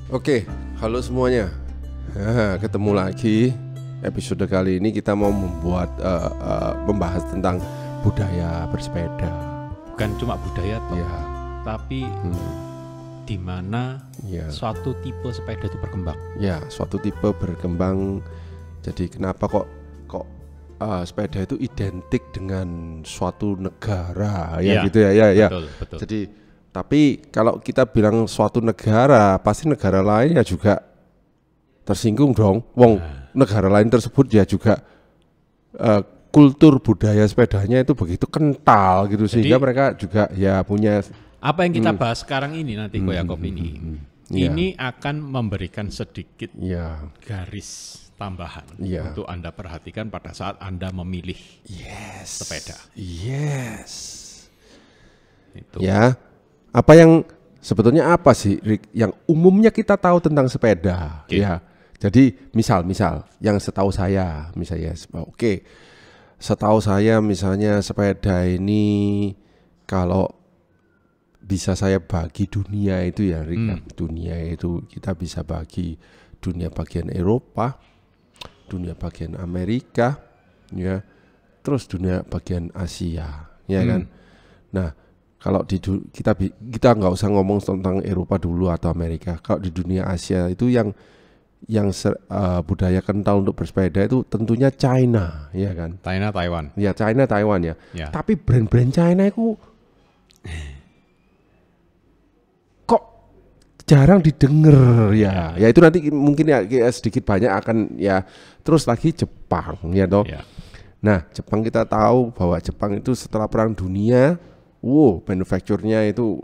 Oke, halo semuanya. Ketemu lagi. Episode kali ini kita mau membahas tentang budaya bersepeda. Bukan cuma budaya toh, Ya, tapi di mana ya, suatu tipe sepeda itu berkembang. ya, suatu tipe berkembang. Jadi kenapa kok sepeda itu identik dengan suatu negara, ya Ya, gitu ya. Betul. Jadi tapi kalau kita bilang suatu negara, pasti negara lain ya juga tersinggung dong. Negara lain tersebut ya juga kultur budaya sepedanya itu begitu kental gitu, sehingga mereka juga ya punya. Apa yang kita bahas sekarang ini nanti Koyakop Ya. ini akan memberikan sedikit Ya, garis tambahan Ya. untuk Anda perhatikan pada saat Anda memilih yes, sepeda. yes. Itu. Ya, apa yang sebetulnya apa sih, Rick, yang umumnya kita tahu tentang sepeda? Oke. Ya, jadi misal yang setahu saya, misalnya, setahu saya misalnya sepeda ini kalau bisa saya bagi dunia itu ya, Rick, ya. Dunia itu kita bisa bagi dunia bagian Eropa, dunia bagian Amerika, ya, terus dunia bagian Asia, ya kan. Nah, kalau kita nggak usah ngomong tentang Eropa dulu atau Amerika. Kalau di dunia Asia itu yang budaya kental untuk bersepeda itu tentunya China, ya kan. China, Taiwan. Ya, China, Taiwan ya. Ya. Tapi brand-brand China itu kok jarang didengar ya. Ya itu nanti mungkin ya sedikit banyak akan ya. Terus lagi Jepang, ya toh. Ya. Nah, Jepang kita tahu bahwa Jepang itu setelah Perang Dunia, manufakturnya itu,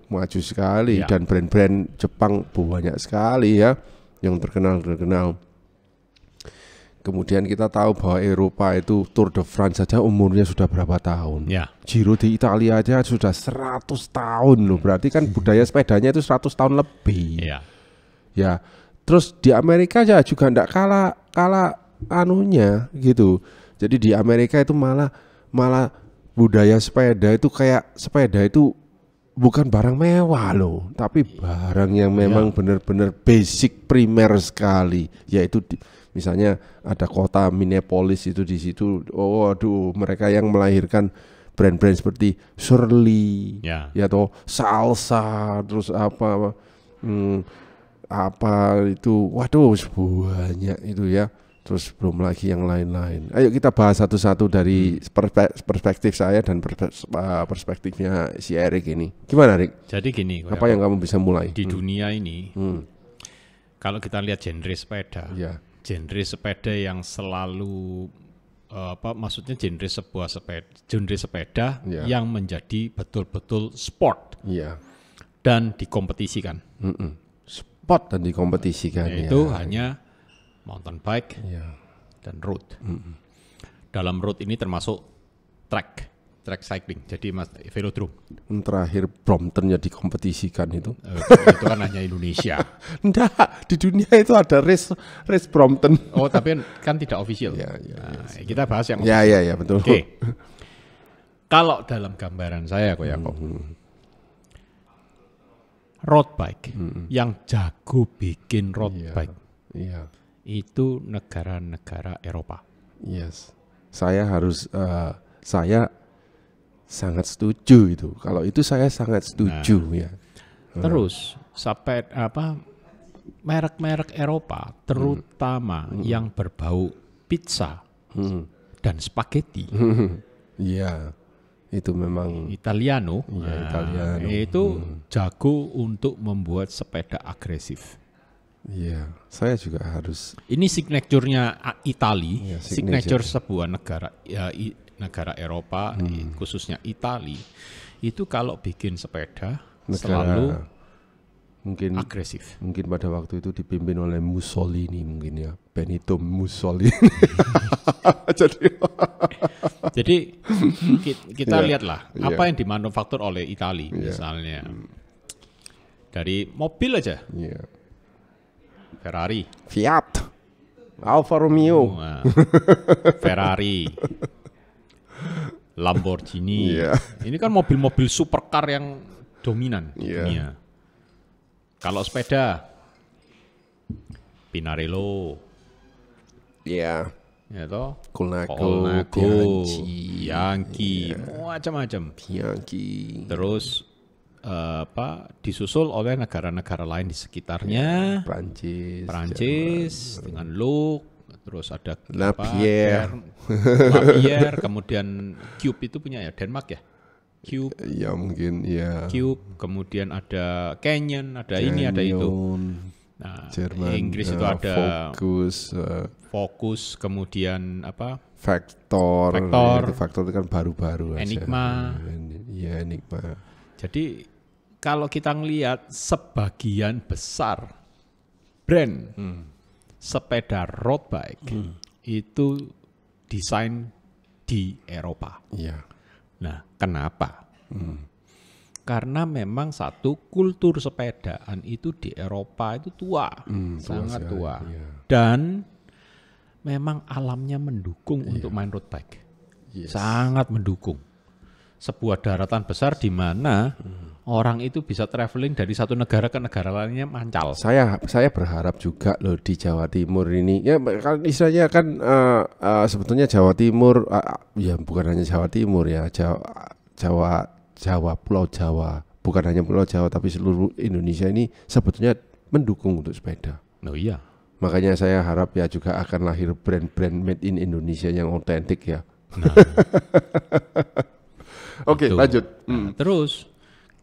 maju sekali, Ya. dan brand-brand Jepang banyak sekali ya, yang terkenal. Kemudian kita tahu bahwa Eropa itu Tour de France saja umurnya sudah berapa tahun. Ya. Giro di Italia aja sudah 100 tahun loh, berarti kan budaya sepedanya itu 100 tahun lebih. Ya. Ya, terus di Amerika ya juga enggak kalah anunya gitu. Jadi di Amerika itu malah budaya sepeda itu kayak sepeda itu bukan barang mewah loh, tapi barang yang memang benar-benar basic primer sekali. Yaitu misalnya ada kota Minneapolis itu, di situ, mereka yang melahirkan brand-brand seperti Shirley, Ya. toh, Salsa, terus apa itu, banyak itu ya. Terus belum lagi yang lain-lain. Ayo kita bahas satu-satu dari perspektif saya dan perspektifnya si Erik ini. Gimana, Erik? Jadi gini, Apa yang kamu bisa mulai? di dunia ini, kalau kita lihat genre sepeda, Ya, genre sepeda yang selalu maksudnya genre sepeda Ya. yang menjadi betul-betul sport iya. dan dikompetisikan. Spot dan dikompetisikan. Yaitu hanya mountain bike Ya. dan road. Dalam road ini termasuk track cycling. Jadi velodrome. Terakhir Bromptonnya dikompetisikan itu. Itu kan hanya Indonesia. Enggak, di dunia itu ada race Brompton. Oh, tapi kan tidak official. Ya, Nah, kita bahas yang Ya, betul. Oke. Kalau dalam gambaran saya Koyakop, road bike yang jago bikin road bike Iya. itu negara-negara Eropa. Yes. Saya sangat setuju itu. Kalau itu saya sangat setuju ya. Terus sampai merek-merek Eropa terutama yang berbau pizza dan spaghetti Iya. Itu memang Italiano, Italiano. itu jago untuk membuat sepeda agresif. iya. Saya juga harus Ini signature-nya Itali, Iya, signature sebuah negara negara Eropa, khususnya Itali. Itu kalau bikin sepeda selalu mungkin agresif. mungkin pada waktu itu dipimpin oleh Mussolini, mungkin ya, Benito Mussolini. Jadi kita Iya, lihatlah apa yang dimanufaktur oleh Itali misalnya. Dari mobil aja, Iya. Ferrari, Fiat, Alfa Romeo. Ferrari, Lamborghini. Iya. Ini kan mobil-mobil supercar yang dominan di Iya. dunia. Kalau sepeda, Pinarello, Iya. ya toh, Colnago, Bianchi, macam-macam. Bianchi. Terus disusul oleh negara-negara lain di sekitarnya, Prancis dengan Look, terus ada Lapierre, kemudian Cube itu punya ya Denmark ya, Cube. Ya mungkin ya. Cube, kemudian ada Canyon, ada ini, ada itu. Nah, Jerman, Inggris itu ada Focus, kemudian Factor itu kan baru-baru. Enigma. Iya, Enigma. Jadi kalau kita ngelihat sebagian besar brand sepeda road bike itu desain di Eropa. Iya. Nah, kenapa? Karena memang satu kultur sepedaan itu di Eropa itu tua, sangat tua. Iya. Dan memang alamnya mendukung untuk main road bike. Yes. Sangat mendukung. Sebuah daratan besar di mana orang itu bisa traveling dari satu negara ke negara lainnya mancal. Saya berharap juga loh di Jawa Timur ini. Ya kan istilahnya kan sebetulnya Jawa Timur ya bukan hanya Jawa Timur ya, Jawa, Pulau Jawa, bukan hanya Pulau Jawa tapi seluruh Indonesia ini sebetulnya mendukung untuk sepeda. Oh iya. Makanya saya harap ya juga akan lahir brand-brand made in Indonesia yang otentik ya. Nah, Oke, lanjut. Nah, terus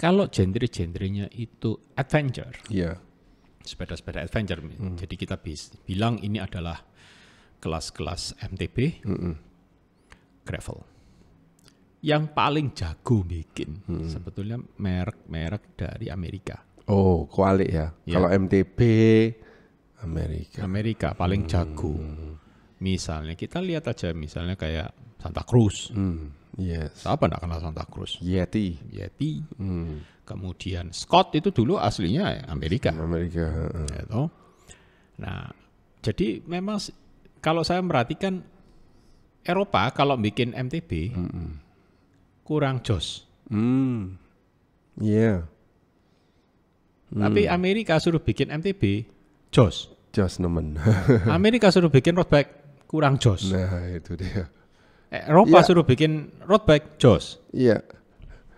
kalau genre-genrenya itu adventure, Iya. sepeda-sepeda adventure, jadi kita bilang ini adalah kelas-kelas MTB, gravel. Yang paling jago bikin sebetulnya merek-merek dari Amerika. Oh, kualik ya. Ya. Kalau MTB Amerika paling jago. Misalnya kita lihat aja misalnya kayak Santa Cruz. Yes. Siapa enggak kenal Santa Cruz? Yeti. Kemudian Scott itu dulu aslinya Amerika. Gitu. Nah, jadi memang kalau saya merhatikan Eropa kalau bikin MTB kurang jos. Iya. Tapi Amerika suruh bikin MTB jos. Jos nemen. Amerika suruh bikin road bike kurang jos. Nah, itu dia. Eropa suruh bikin road bike jos. Iya.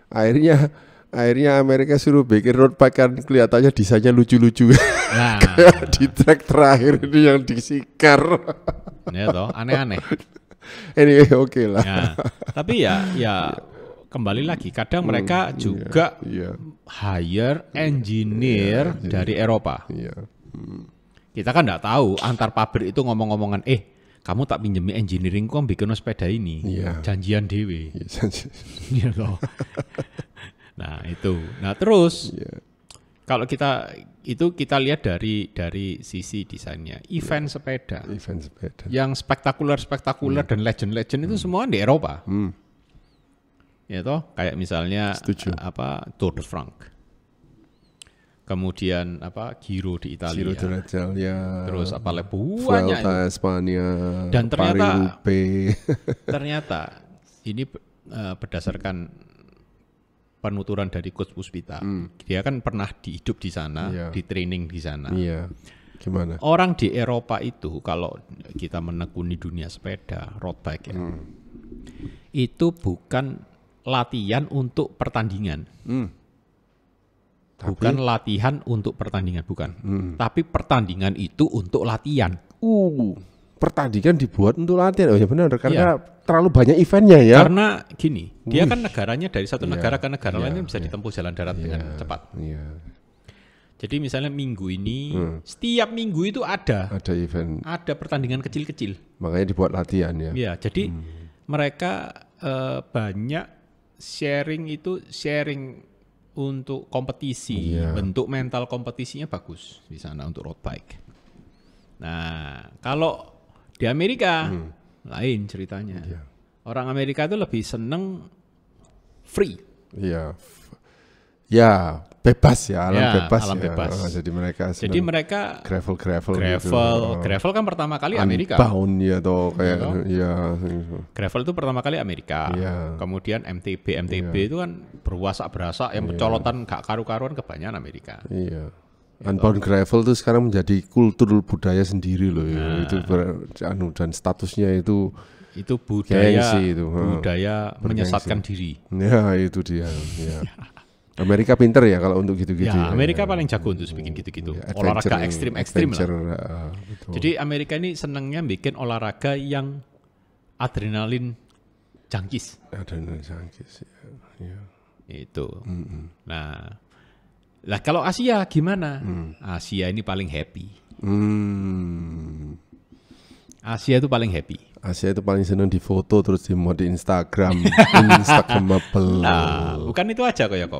Akhirnya Amerika suruh bikin road bike kan kelihatannya desainnya lucu-lucu. Nah, Kayak di track terakhir ini yang disikar. ya toh, aneh-aneh. Anyway, oke lah. Nah, tapi ya kembali lagi kadang mereka juga hire engineer dari Eropa. Iya. Kita kan nggak tahu antar pabrik itu ngomong-ngomongan, kamu tak pinjemi engineering kok bikin sepeda ini. Iya. Janjian dewe. Iya toh. Nah, itu. Nah, terus kalau kita lihat dari sisi desainnya, event sepeda. Yang spektakuler dan legend itu semua di Eropa. Ya toh, kayak misalnya Tour de France. Kemudian Giro di Italia. Giro d'Italia. Terus banyak Vuelta Espanya. Dan ternyata ini berdasarkan penuturan dari Coach Puspita. Dia kan pernah hidup di sana, di training di sana. Iya. Gimana? Orang di Eropa itu kalau kita menekuni dunia sepeda, road bike ya. Itu bukan latihan untuk pertandingan. Bukan latihan untuk pertandingan, bukan. Tapi pertandingan itu untuk latihan. Pertandingan dibuat untuk latihan. Oh ya benar, karena terlalu banyak eventnya ya. Karena gini, dia kan negaranya dari satu negara ke negara lain bisa ditempuh jalan darat dengan cepat. Jadi misalnya minggu ini, setiap minggu itu ada event. Ada pertandingan kecil-kecil. Makanya dibuat latihan ya. Iya, jadi mereka banyak sharing untuk kompetisi, bentuk mental kompetisinya bagus di sana untuk road bike. Nah, kalau di Amerika lain ceritanya. Orang Amerika itu lebih seneng free. Iya. Ya, bebas ya, alam bebas. Jadi mereka gravel gitu. Gravel kan pertama kali Amerika. Unbound ya toh kayak Gravel itu pertama kali Amerika. Kemudian MTB itu kan berasa yang pencolotan gak karu-karuan kebanyakan Amerika. Iya. Unbound Gravel tuh sekarang menjadi kultur budaya sendiri loh ya. Itu dan statusnya itu budaya gengsi itu. budaya menyesatkan diri. Ya itu dia. Ya. Amerika pinter ya kalau untuk gitu-gitu. Ya, Amerika paling jago untuk bikin gitu-gitu. Olahraga ekstrim lah. Jadi Amerika ini senangnya bikin olahraga yang adrenalin jangkis. Adrenalin jangkis. Ya. Itu. Nah, lah kalau Asia gimana? Asia ini paling happy. Asia itu paling happy. Asia itu paling senang difoto terus dimuat di Instagram, Instagramable. Nah, bukan itu aja kok ya kok.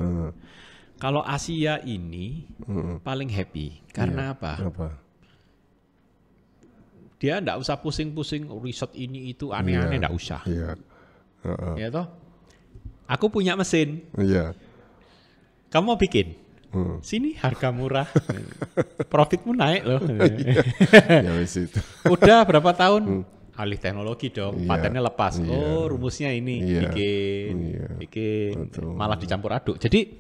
Kalau Asia ini paling happy karena apa? Dia enggak usah pusing-pusing riset ini itu aneh-aneh, enggak usah. Iya. Ya toh? Aku punya mesin. Iya. Kamu mau bikin? Sini harga murah, profitmu naik loh. Ya wis itu. Udah berapa tahun? Alih teknologi dong, patennya lepas. Oh, rumusnya ini bikin, malah dicampur aduk. Jadi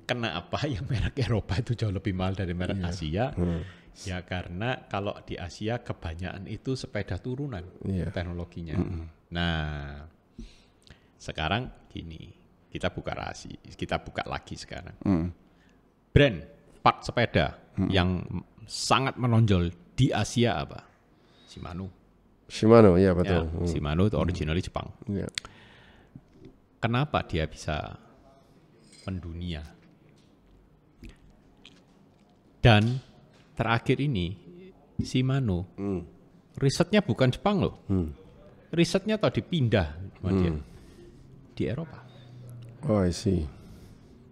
kenapa yang merek Eropa itu jauh lebih mahal dari merek Asia? Ya karena kalau di Asia kebanyakan itu sepeda turunan teknologinya. Nah, sekarang gini, kita buka rahasia, kita buka lagi sekarang. Brand part sepeda yang sangat menonjol di Asia apa? Shimano, ya betul. Ya, Shimano itu originally Jepang. Ya. Kenapa dia bisa mendunia? Dan terakhir ini Shimano, risetnya bukan Jepang loh. Risetnya tadi dipindah sama dia di Eropa. Oh, I see.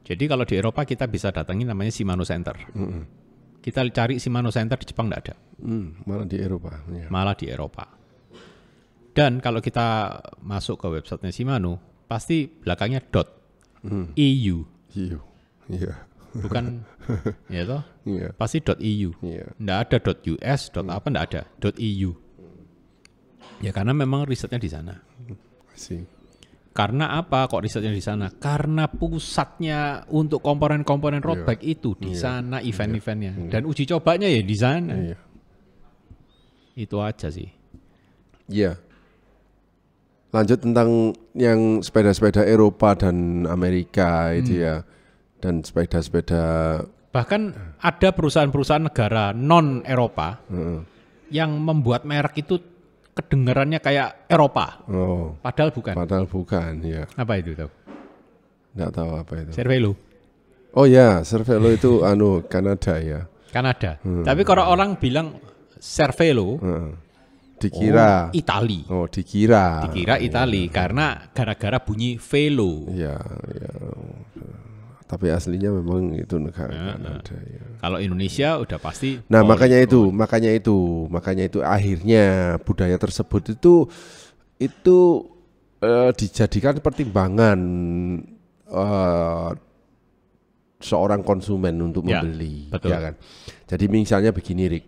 Jadi kalau di Eropa kita bisa datangi namanya Shimano Center. Kita cari Shimano Center di Jepang nggak ada. Malah di Eropa. Ya. Malah di Eropa. Dan kalau kita masuk ke websitenya Shimano, pasti belakangnya .eu. Iya. Bukan, ya toh? Iya. Pasti .eu. Iya. Nggak ada .us, apa nggak ada. .eu. Ya karena memang risetnya di sana. Sih. Karena apa kok risetnya di sana? Karena pusatnya untuk komponen-komponen road bike itu di sana, event-eventnya. Dan uji cobanya ya di sana. Itu aja sih. Iya. Lanjut tentang yang sepeda-sepeda Eropa dan Amerika itu ya. Dan sepeda-sepeda. Bahkan ada perusahaan-perusahaan negara non-Eropa yang membuat merek itu kedengarannya kayak Eropa. Oh. Padahal bukan. Ya. Apa itu tahu? Nggak tahu apa itu. Cervelo. Oh ya, Cervelo itu Kanada ya. Kanada. Tapi kalau orang bilang Cervelo, dikira Itali. Oh, dikira Itali karena gara-gara bunyi velo. Ya. Tapi aslinya memang itu negara Kanada ya. Kalau Indonesia udah pasti. Nah, makanya itu akhirnya budaya tersebut itu dijadikan pertimbangan seorang konsumen untuk membeli, betul. ya kan. Jadi misalnya begini, Rick.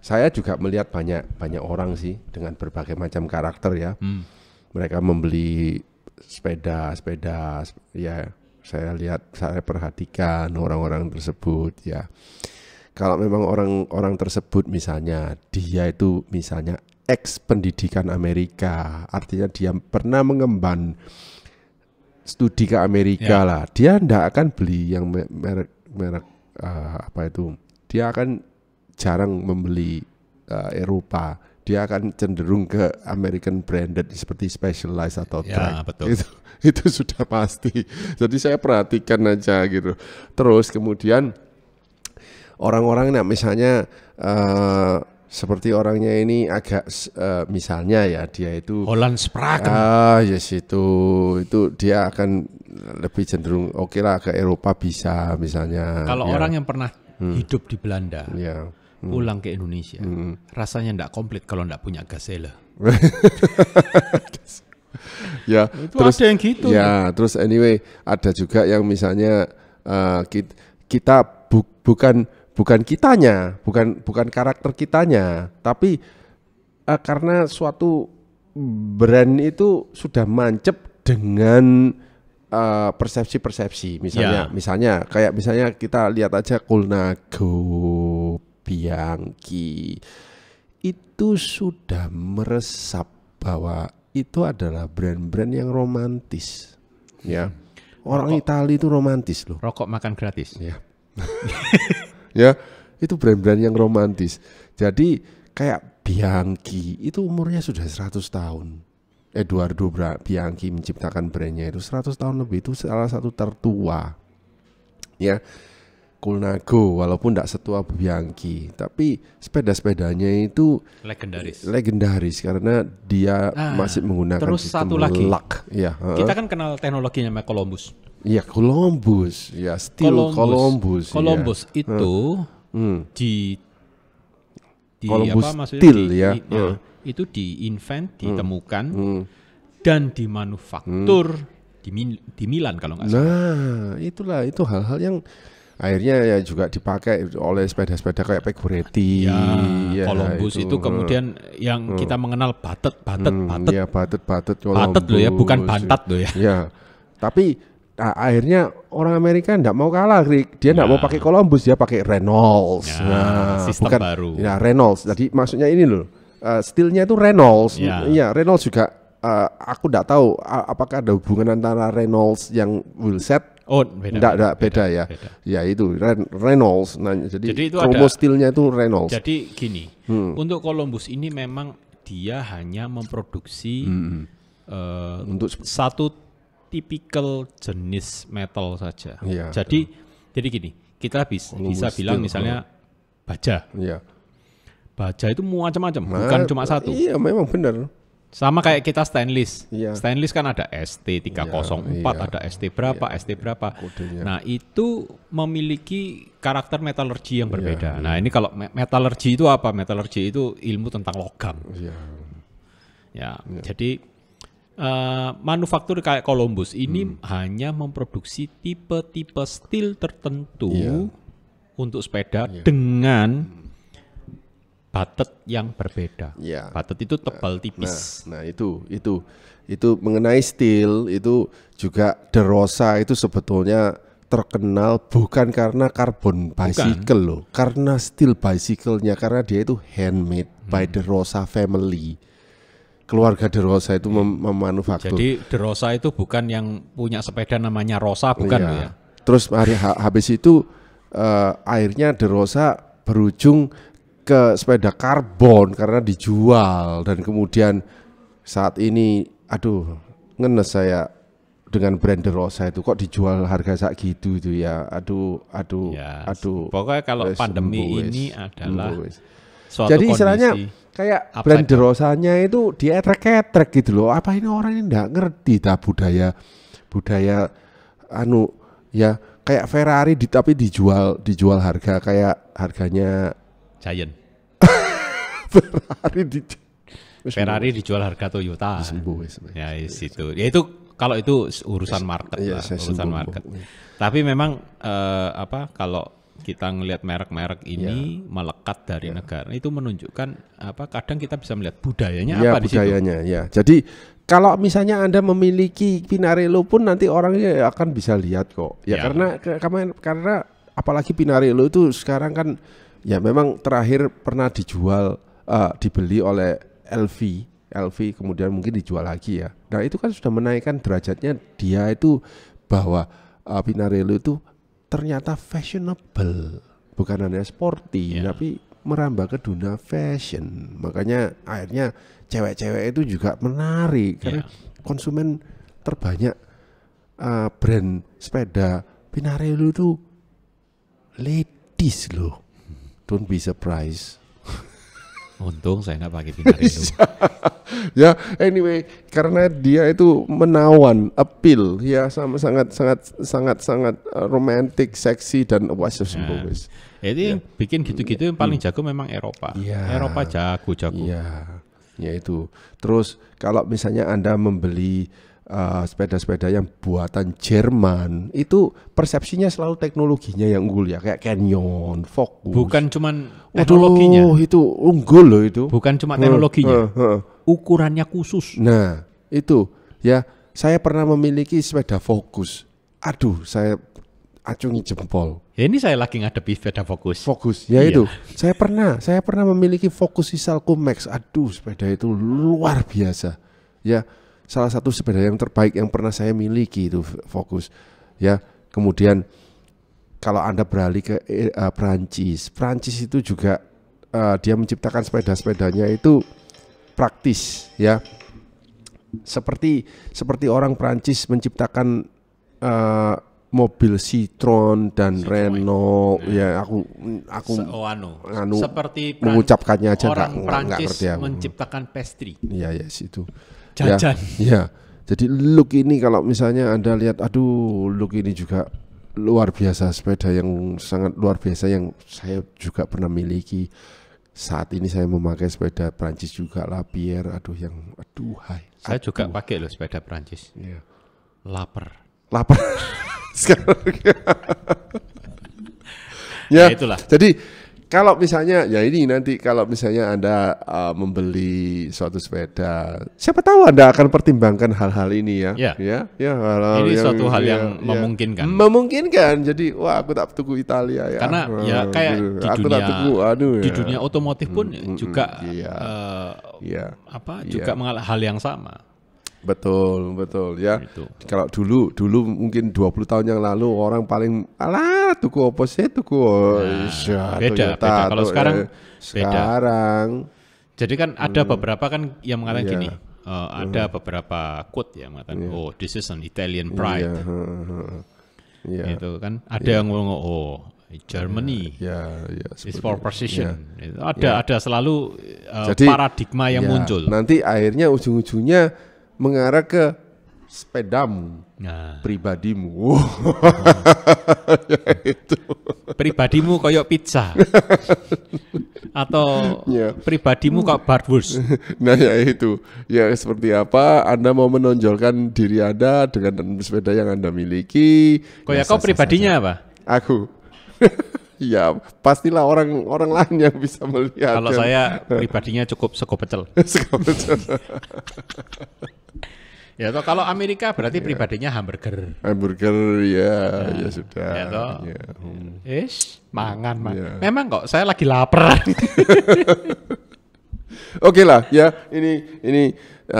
Saya juga melihat banyak orang sih dengan berbagai macam karakter ya. Mereka membeli sepeda ya. Saya perhatikan orang-orang tersebut ya. Kalau memang orang tersebut misalnya dia itu misalnya ex pendidikan Amerika, artinya dia pernah mengemban studi ke Amerika lah. Dia ndak akan beli yang merek apa itu. Dia akan jarang membeli Eropa, dia akan cenderung ke American branded seperti Specialized atau Trek. Betul. Itu sudah pasti. Jadi saya perhatikan aja gitu. Terus kemudian orang-orang misalnya seperti orangnya ini agak misalnya ya dia itu Hollandspraken. Yes itu dia akan lebih cenderung oke lah ke Eropa bisa misalnya. Kalau orang yang pernah hidup di Belanda. Pulang ke Indonesia, rasanya ndak komplit kalau ndak punya Gazelle. Ya, itu terus ada yang gitu. Ya, terus anyway ada juga yang misalnya kita bukan kitanya, bukan karakter kitanya, tapi karena suatu brand itu sudah mancep dengan persepsi-persepsi. Misalnya kita lihat aja Colnago, Bianchi itu sudah meresap bahwa itu adalah brand-brand yang romantis, ya. Orang Italia itu romantis loh. Rokok makan gratis. Ya. Ya, itu brand-brand yang romantis. Jadi kayak Bianchi itu umurnya sudah 100 tahun. Edoardo Bianchi menciptakan brandnya itu 100 tahun lebih, itu salah satu tertua. Ya. Colnago walaupun tidak setua Bianchi, tapi sepeda-sepedanya itu legendaris karena dia masih menggunakan terus sistem satu lagi lock. Ya, kita kan kenal teknologinya namanya Columbus. Iya, Columbus, ya, steel Columbus ya. Itu di Columbus apa maksudnya steel ya. Itu diinvent, ditemukan dan dimanufaktur di Milan kalau nggak salah. Nah, itu hal-hal yang akhirnya ya juga dipakai oleh sepeda-sepeda kayak Pegoretti. Ya, Columbus itu kemudian yang kita mengenal batet. Ya, batet Columbus. Batet loh ya, bukan bantat loh ya. Ya, tapi akhirnya orang Amerika enggak mau kalah, Rick. Dia enggak mau pakai Columbus, dia pakai Reynolds. Sistem baru. Ya, Reynolds. Jadi maksudnya ini loh, steelnya itu Reynolds. Iya, Reynolds juga. Aku enggak tahu apakah ada hubungan antara Reynolds yang wheelset. Oh, beda ya. Beda. Ya itu Reynolds. Nah, jadi itu kromo steelnya itu Reynolds. Jadi gini, untuk Columbus ini memang dia hanya memproduksi untuk satu tipikal jenis metal saja. Ya, jadi gini, kita bisa bilang misalnya baja. Ya. Baja itu macam-macam, bukan cuma satu. Iya, memang benar. Sama kayak kita stainless. Iya. Stainless kan ada ST304, ada ST berapa, ST berapa. Kodenya. Nah, itu memiliki karakter metalurgi yang berbeda. Nah, ini kalau metalurgi itu apa? Metalurgi itu ilmu tentang logam. Ya. Jadi manufaktur kayak Columbus ini hanya memproduksi tipe-tipe steel tertentu untuk sepeda dengan batet yang berbeda. Batet itu tebal tipis. Nah, itu mengenai steel itu juga De Rosa itu sebetulnya terkenal bukan karena carbon bicycle loh, karena steel bicycle-nya, karena dia itu handmade by De Rosa family. Keluarga De Rosa itu memanufaktur. Jadi De Rosa itu bukan yang punya sepeda namanya Rosa, bukan ya. Terus habis itu akhirnya De Rosa berujung ke sepeda karbon karena dijual, dan kemudian saat ini ngenes saya dengan brand De Rosa itu kok dijual harga segitu itu ya. Aduh. Pokoknya kalau pandemi ini adalah suatu jadi istilahnya kayak brand De Rosanya itu dietrek-etrek gitu loh. Apa ini orang ini enggak ngerti budaya ya kayak Ferrari tapi dijual harga kayak harganya Giant. Ferrari dijual harga Toyota. Ya itu. Ya itu kalau itu urusan market lah, urusan market. Tapi memang kalau kita ngelihat merek-merek ini melekat dari negara, itu menunjukkan kadang kita bisa melihat budayanya apa di situ. Ya. Jadi kalau misalnya Anda memiliki Pinarello pun nanti orangnya akan bisa lihat kok. Ya. Karena apalagi Pinarello itu sekarang kan ya memang terakhir pernah dibeli oleh LV kemudian mungkin dijual lagi ya. Nah itu kan sudah menaikkan derajatnya dia itu, bahwa Pinarello itu ternyata fashionable, bukan hanya sporty tapi merambah ke dunia fashion. Makanya akhirnya cewek-cewek itu juga menarik karena konsumen terbanyak brand sepeda Pinarello itu ladies loh. Don't be surprised. Untung saya nggak pakai Pinarello. Ya, anyway, karena dia itu menawan, appeal, ya sama sangat romantis, seksi dan sembowis. Jadi yang bikin gitu-gitu yang paling jago memang Eropa. Eropa jago. Ya itu. Terus kalau misalnya Anda membeli sepeda-sepeda yang buatan Jerman, itu persepsinya selalu teknologinya yang unggul ya, kayak Canyon, Focus. Bukan cuman teknologinya. Itu unggul loh itu. Bukan cuma teknologinya. Ukurannya khusus. Nah, itu ya saya pernah memiliki sepeda Focus. Aduh, saya acungi jempol. Ya ini saya lagi ngadepi sepeda Focus. Ya itu. Saya pernah memiliki Focus Sisalco Max. Aduh, sepeda itu luar biasa. Ya, salah satu sepeda yang terbaik yang pernah saya miliki itu Focus. Ya, kemudian kalau Anda beralih ke Prancis itu juga dia menciptakan sepedanya itu praktis, ya. Seperti orang Prancis menciptakan mobil Citroen dan Renault, ya aku seperti mengucapkannya aja orang Prancis ngerti aku. menciptakan pastry. Iya, itu. Jajan. Ya. Jadi look ini kalau misalnya Anda lihat, aduh, look ini juga luar biasa, sepeda yang sangat luar biasa yang saya juga pernah miliki. Saat ini saya memakai sepeda Prancis juga, Lapierre. Saya juga pakai loh sepeda Prancis. Iya. Lapar. Sekarang. Ya, itulah. Jadi kalau misalnya nanti kalau misalnya Anda membeli suatu sepeda, siapa tahu Anda akan pertimbangkan hal-hal ini ya. Hal-hal ini suatu hal yang memungkinkan. Memungkinkan. Jadi wah, aku tak tuku Italia ya. Karena kayak di dunia otomotif pun juga juga mengalami hal yang sama. Betul ya. Itu. Kalau dulu mungkin 20 tahun yang lalu orang paling tuku apa sih beda. Kalau sekarang beda. Jadi kan ada beberapa kan yang mengatakan gini, ada beberapa quote yang mengatakan this is an Italian pride. Itu kan ada yang ngomong Germany is for precision. Ada selalu paradigma yang muncul. Nanti akhirnya ujung-ujungnya mengarah ke sepedamu, pribadimu. Itu. Pribadimu kayak pizza. Atau pribadimu kayak bratwurst. Nah, ya itu. Ya seperti apa Anda mau menonjolkan diri Anda dengan sepeda yang Anda miliki. Kayak kau pribadinya apa? Aku. Ya, pastilah orang lain yang bisa melihat. Kalau saya pribadinya cukup sego pecel. Ya toh, kalau Amerika berarti pribadinya hamburger. Ya sudah. Ya toh. Mangan. Memang kok saya lagi lapar. Oke lah, ya ini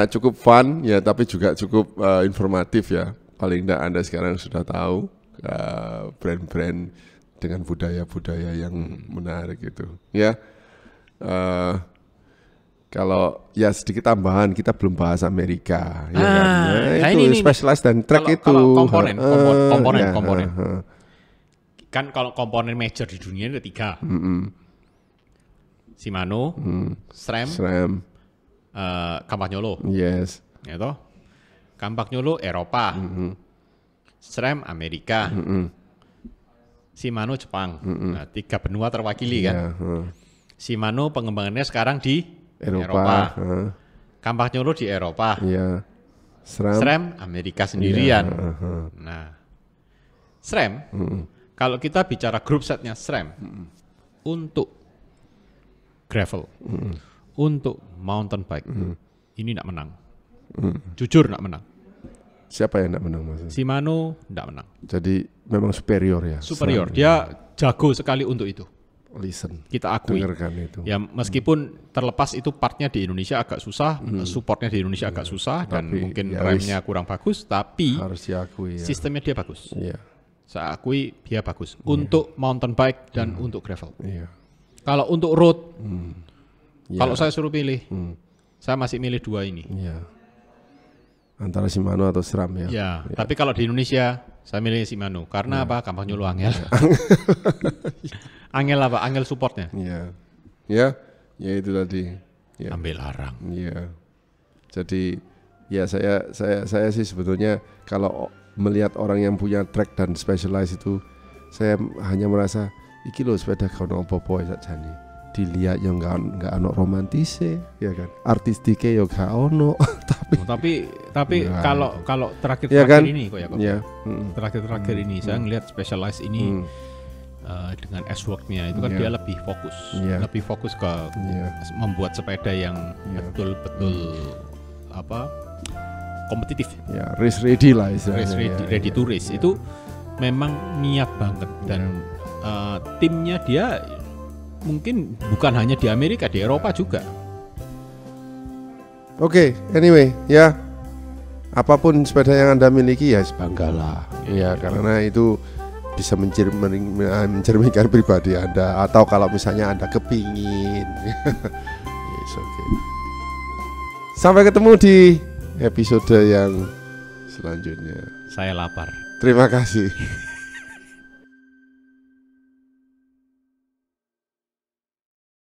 cukup fun ya, tapi juga cukup informatif ya. Paling tidak Anda sekarang sudah tahu brand-brand dengan budaya-budaya yang menarik itu. Ya. Kalau ya sedikit tambahan, kita belum bahas Amerika, ya kan? Itu Specialized dan Track itu. Kalau komponen. Kan kalau komponen major di dunia ada 3. Shimano, SRAM, Campagnolo. Yes. Ya toh. Campagnolo Eropa. SRAM Amerika. Shimano Jepang. Nah, 3 benua terwakili kan. Shimano pengembangannya sekarang di Eropa. Campagnolo di Eropa. SRAM Amerika sendirian. Nah, SRAM kalau kita bicara grup setnya SRAM untuk gravel, untuk mountain bike, ini tidak menang. Jujur tidak menang. Siapa yang tidak menang maksudnya? Shimano tidak menang. Jadi memang superior ya. Superior. Dia jago sekali untuk itu. Listen, kita akui. Itu. Ya meskipun terlepas itu partnya di Indonesia agak susah, supportnya di Indonesia agak susah, dan mungkin remnya kurang bagus, tapi harus diakui, sistemnya dia bagus. Saya akui dia bagus untuk mountain bike dan untuk gravel. Kalau untuk road, kalau saya suruh pilih, saya masih milih 2 ini. Antara Shimano atau SRAM ya. Tapi kalau di Indonesia saya milih Shimano karena apa? Campagnolo angel. Angel apa? Angel supportnya. Ya itu tadi. Ambil larang. Jadi ya saya sih sebetulnya kalau melihat orang yang punya track dan specialized itu, saya hanya merasa iki lho sepeda kono apa-apa sakjane. Dilihat yang enggak ono romantis ya kan. Artistike yo gak ono. tapi kalau terakhir ini kok ya. Terakhir ini saya ngelihat specialized ini dengan S-Work-nya itu kan dia lebih fokus ke membuat sepeda yang betul-betul kompetitif. Ya, race ready lah istilahnya. Race ready to race itu memang niat banget dan timnya dia mungkin bukan hanya di Amerika, di Eropa juga. Oke, anyway, ya apapun sepeda yang Anda miliki ya banggalah. Ya, karena itu bisa mencerminkan pribadi Anda, atau kalau misalnya Anda kepingin. Yes, okay. Sampai ketemu di episode yang selanjutnya. Saya lapar. Terima kasih.